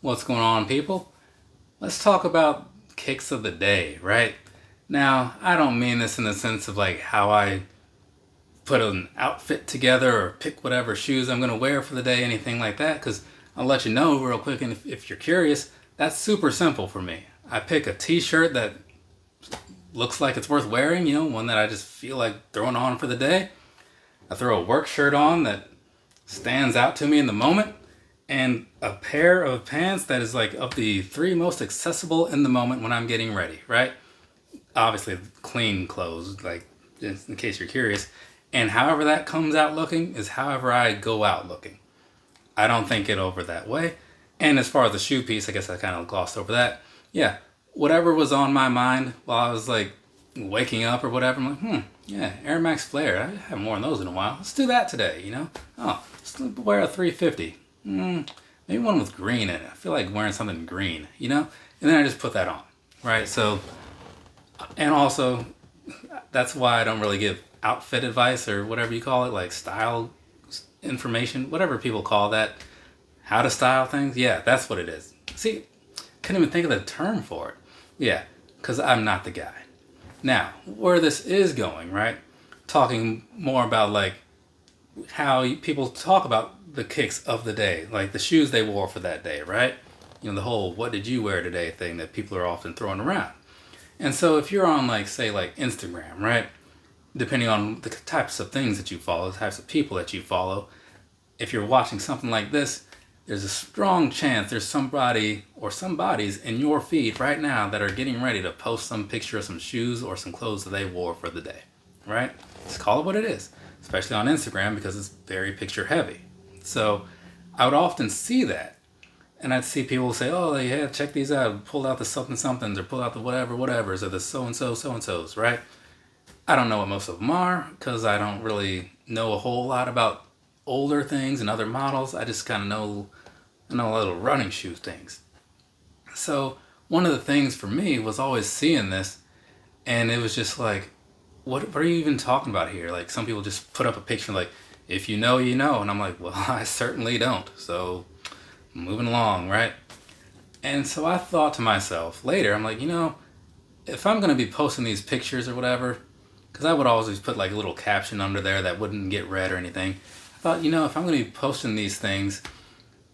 What's going on, people? Let's talk about kicks of the day, right? Now, I don't mean this in the sense of like how I put an outfit together or pick whatever shoes I'm going to wear for the day, anything like that, because I'll let you know real quick, and if you're curious, that's super simple for me. I pick a t-shirt that looks like it's worth wearing, one that I just feel like throwing on for the day. I throw a work shirt on that stands out to me in the moment, and a pair of pants that is like of the three most accessible in the moment when I'm getting ready, right? Obviously, clean clothes, like just in case you're curious. And however that comes out looking is however I go out looking. I don't think it over that way. And as far as the shoe piece, I guess I kind of glossed over that. Yeah, whatever was on my mind while I was like waking up or whatever, I'm like, yeah, Air Max Flare. I haven't worn those in a while. Let's do that today. Oh, let's wear a 350. Maybe one with green in it. I feel like wearing something green. And then I just put that on, right? So, and also, that's why I don't really give outfit advice or whatever you call it, like style information, whatever people call that, how to style things. Yeah, that's what it is. See, couldn't even think of the term for it. Yeah, because I'm not the guy. Now, where this is going, right? Talking more about like how people talk about the kicks of the day, like the shoes they wore for that day, right? The whole "what did you wear today" thing that people are often throwing around. And so if you're on like say like Instagram, right? Depending on the types of things that you follow, the types of people that you follow, if you're watching something like this, there's a strong chance there's somebody or somebodies in your feed right now that are getting ready to post some picture of some shoes or some clothes that they wore for the day, right? Just call it what it is, especially on Instagram because it's very picture heavy. So I would often see that, and I'd see people say, oh, yeah, check these out, pull out the something somethings or pull out the whatevers or the so-and-so's, right? I don't know what most of them are because I don't really know a whole lot about older things and other models. I just kind of know a little running shoe things. So one of the things for me was always seeing this, and it was just like, what are you even talking about here? Like some people just put up a picture like, if you know, you know. And I'm like, well, I certainly don't. So moving along, right? And so I thought to myself later, I'm like, if I'm going to be posting these pictures or whatever, because I would always put like a little caption under there that wouldn't get read or anything. I thought, if I'm going to be posting these things,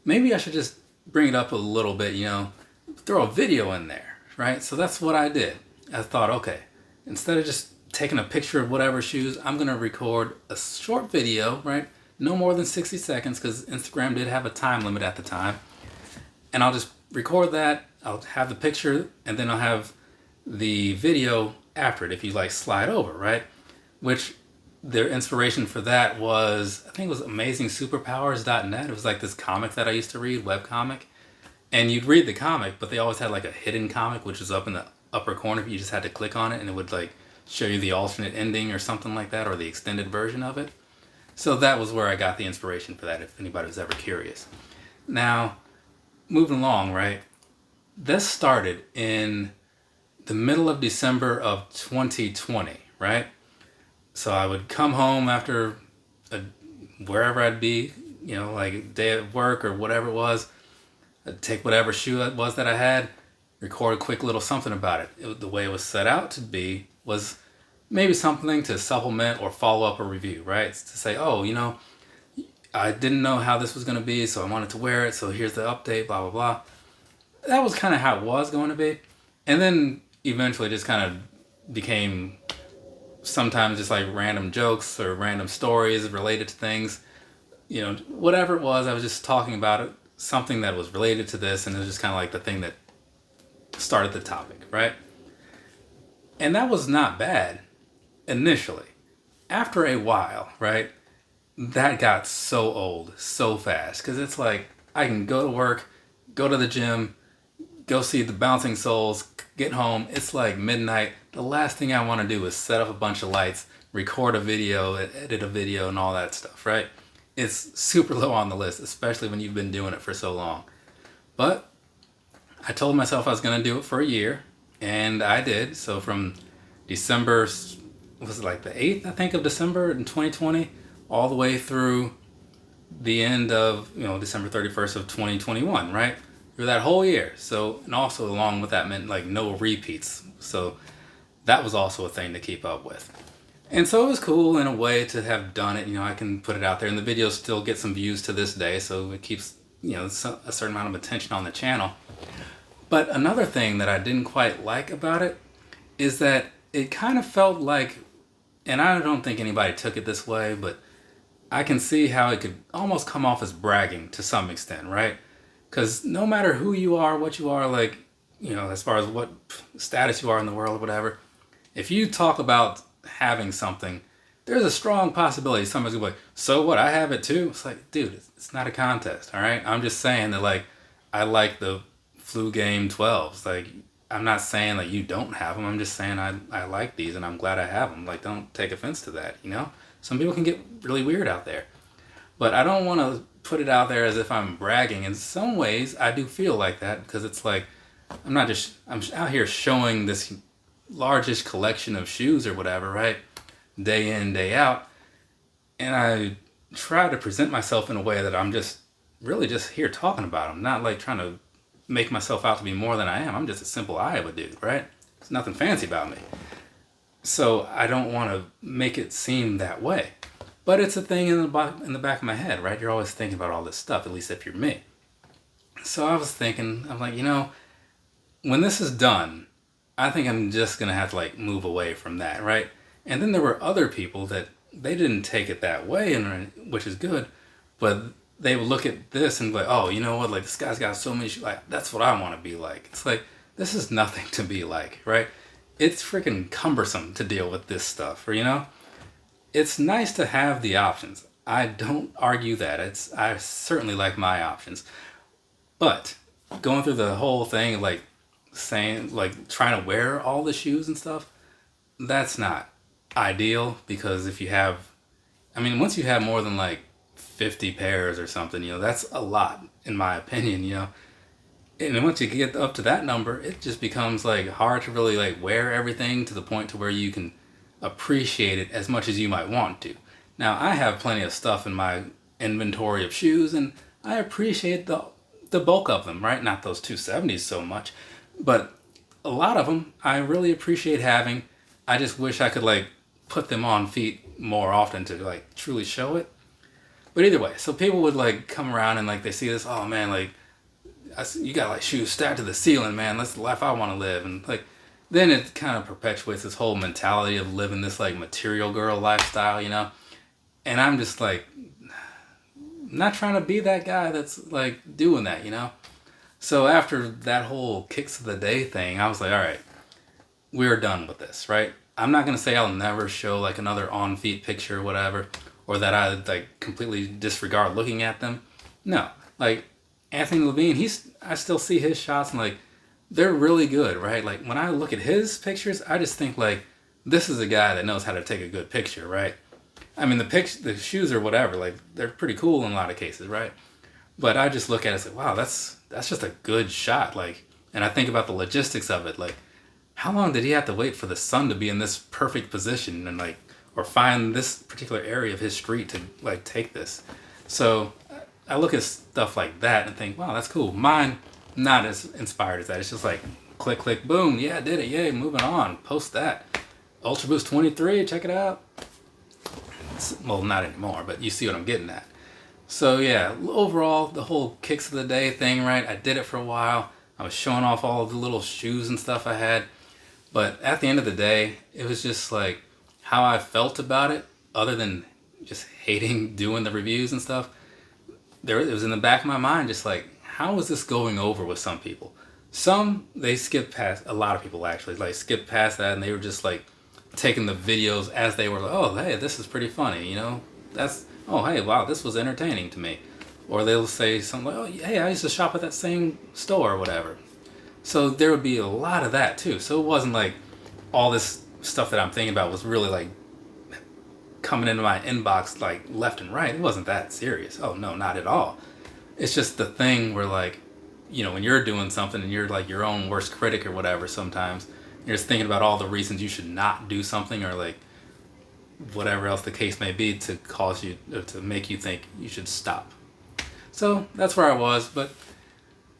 maybe I should just bring it up a little bit, throw a video in there, right? So that's what I did. I thought, okay, instead of just taking a picture of whatever shoes, I'm going to record a short video, right? No more than 60 seconds because Instagram did have a time limit at the time. And I'll just record that. I'll have the picture and then I'll have the video after it if you like slide over, right? Which their inspiration for that was, I think it was amazingsuperpowers.net. It was like this comic that I used to read, webcomic. And you'd read the comic, but they always had like a hidden comic, which was up in the upper corner. You just had to click on it and it would like show you the alternate ending or something like that, or the extended version of it. So that was where I got the inspiration for that, if anybody was ever curious. Now, moving along, right? This started in the middle of December of 2020, right? So I would come home after wherever I'd be, like a day at work or whatever it was. I'd take whatever shoe it was that I had, record a quick little something about it. The way it was set out to be was maybe something to supplement or follow up a review, right? It's to say, oh, I didn't know how this was going to be, so I wanted to wear it, so here's the update, blah, blah, blah. That was kind of how it was going to be. And then eventually just kind of became sometimes just like random jokes or random stories related to things. Whatever it was, I was just talking about it, something that was related to this, and it was just kind of like the thing that started the topic, right? And that was not bad initially. After a while, right, that got so old so fast because it's like I can go to work, go to the gym, go see the bouncing souls, get home, it's like midnight. The last thing I want to do is set up a bunch of lights, record a video, edit a video, and all that stuff, right? It's super low on the list, especially when you've been doing it for so long. But I told myself I was going to do it for a year, and I did. So from December, was it like the 8th, I think, of December in 2020, all the way through the end of, December 31st of 2021, right? for that whole year. So, and also along with that meant like no repeats. So that was also a thing to keep up with. And so it was cool in a way to have done it. You know, I can put it out there, and the videos still get some views to this day, so it keeps, you know, a certain amount of attention on the channel. But another thing that I didn't quite like about it is that it kind of felt like, and I don't think anybody took it this way, but I can see how it could almost come off as bragging to some extent, right? Because no matter who you are, what you are, like, you know, as far as what status you are in the world or whatever, if you talk about having something, there's a strong possibility somebody's gonna be like, so what, I have it too? It's like, dude, it's not a contest, all right? I'm just saying that, like, I like the flu game 12s. Like, I'm not saying that you don't have them. I'm just saying I like these and I'm glad I have them. Like, don't take offense to that, you know? Some people can get really weird out there. But I don't want to put it out there as if I'm bragging. In some ways, I do feel like that because it's like, I'm out here showing this largest collection of shoes or whatever, right? Day in, day out. And I try to present myself in a way that I'm just really just here talking about them, not like trying to make myself out to be more than I am. I'm just a simple Iowa dude, right? There's nothing fancy about me. So I don't want to make it seem that way. But it's a thing in the back of my head, right? You're always thinking about all this stuff, at least if you're me. So I was thinking, I'm like, you know, when this is done, I think I'm just going to have to like move away from that, right? And then there were other people that they didn't take it that way, and which is good, but they would look at this and be like, oh, you know what? Like, this guy's got so many shoes. Like, that's what I want to be like. It's like, this is nothing to be like, right? It's freaking cumbersome to deal with this stuff, or, you know? It's nice to have the options. I don't argue that. I certainly like my options. But going through the whole thing, like saying, like trying to wear all the shoes and stuff, that's not ideal, because if you have, I mean, once you have more than like 50 pairs or something, you know, that's a lot in my opinion, you know. And then once you get up to that number, it just becomes like hard to really like wear everything to the point to where you can appreciate it as much as you might want to. Now, I have plenty of stuff in my inventory of shoes, and I appreciate the bulk of them, right? Not those 270s so much, but a lot of them I really appreciate having. I just wish I could like put them on feet more often to like truly show it. But either way, so people would like come around and like they see this, oh man, like you got like shoes stacked to the ceiling, man. That's the life I want to live. And like, then it kind of perpetuates this whole mentality of living this like material girl lifestyle, you know? And I'm just like, not trying to be that guy that's like doing that, you know? So after that whole kicks of the day thing, I was like, all right, we're done with this, right? I'm not going to say I'll never show like another on feet picture or whatever, or that I like completely disregard looking at them. No, like Anthony Levine, I still see his shots and like, they're really good, right? Like when I look at his pictures, I just think like, this is a guy that knows how to take a good picture, right? I mean, the shoes or whatever, like they're pretty cool in a lot of cases, right? But I just look at it and say, wow, that's just a good shot. Like, and I think about the logistics of it. Like, how long did he have to wait for the sun to be in this perfect position and like, or find this particular area of his street to like take this? So I look at stuff like that and think, wow, that's cool. Mine, not as inspired as that. It's just like click, click, boom. Yeah, I did it. Yay, moving on. Post that. Ultra Boost 23, check it out. Well, not anymore, but you see what I'm getting at. So yeah, overall, the whole kicks of the day thing, right? I did it for a while. I was showing off all of the little shoes and stuff I had. But at the end of the day, it was just like how I felt about it, other than just hating doing the reviews and stuff. It was in the back of my mind, just like, how is this going over with some people? Some, they skipped past, a lot of people actually, like skipped past that, and they were just like taking the videos as they were like, oh, hey, this is pretty funny, you know? Oh, hey, wow, this was entertaining to me. Or they'll say something like, oh, hey, I used to shop at that same store or whatever. So there would be a lot of that too. So it wasn't like all this stuff that I'm thinking about was really like coming into my inbox like left and right. It wasn't that serious. Oh, no, not at all. It's just the thing where like, you know, when you're doing something and you're like your own worst critic or whatever, sometimes you're just thinking about all the reasons you should not do something, or like whatever else the case may be to cause you, to make you think you should stop. So that's where I was. But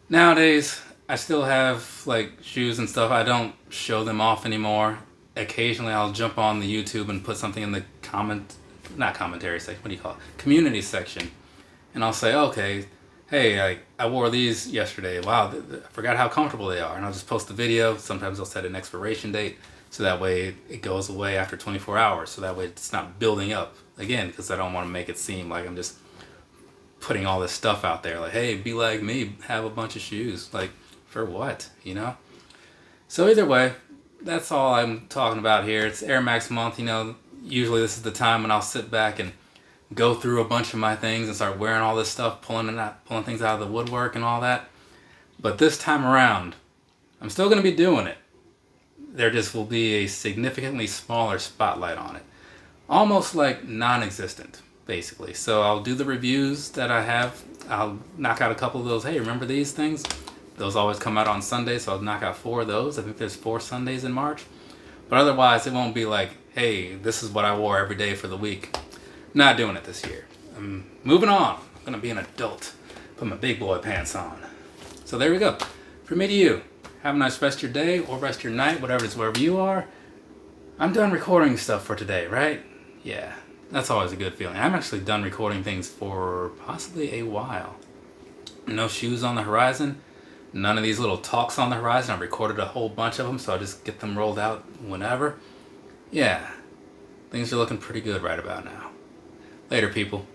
Nowadays, I still have like shoes and stuff. I don't show them off anymore. Occasionally, I'll jump on the YouTube and put something in the not commentary section, what do you call it? Community section. And I'll say, okay, hey, I wore these yesterday. Wow, I forgot how comfortable they are. And I'll just post the video. Sometimes I'll set an expiration date so that way it goes away after 24 hours. So that way it's not building up again, because I don't want to make it seem like I'm just putting all this stuff out there. Like, hey, be like me, have a bunch of shoes. Like, for what, you know? So either way, that's all I'm talking about here. It's Air Max month, you know. Usually this is the time when I'll sit back and go through a bunch of my things and start wearing all this stuff, pulling things out of the woodwork and all that. But this time around, I'm still going to be doing it. There just will be a significantly smaller spotlight on it. Almost like non-existent, basically. So I'll do the reviews that I have. I'll knock out a couple of those. Hey, remember these things? Those always come out on Sunday, so I'll knock out 4 of those. I think there's 4 Sundays in March. But otherwise, it won't be like, hey, this is what I wore every day for the week. Not doing it this year. I'm moving on. I'm going to be an adult. Put my big boy pants on. So there we go. From me to you. Have a nice rest of your day or rest of your night, whatever it is, wherever you are. I'm done recording stuff for today, right? Yeah, that's always a good feeling. I'm actually done recording things for possibly a while. No shoes on the horizon. None of these little talks on the horizon. I've recorded a whole bunch of them, so I'll just get them rolled out whenever. Yeah, things are looking pretty good right about now. Later, people.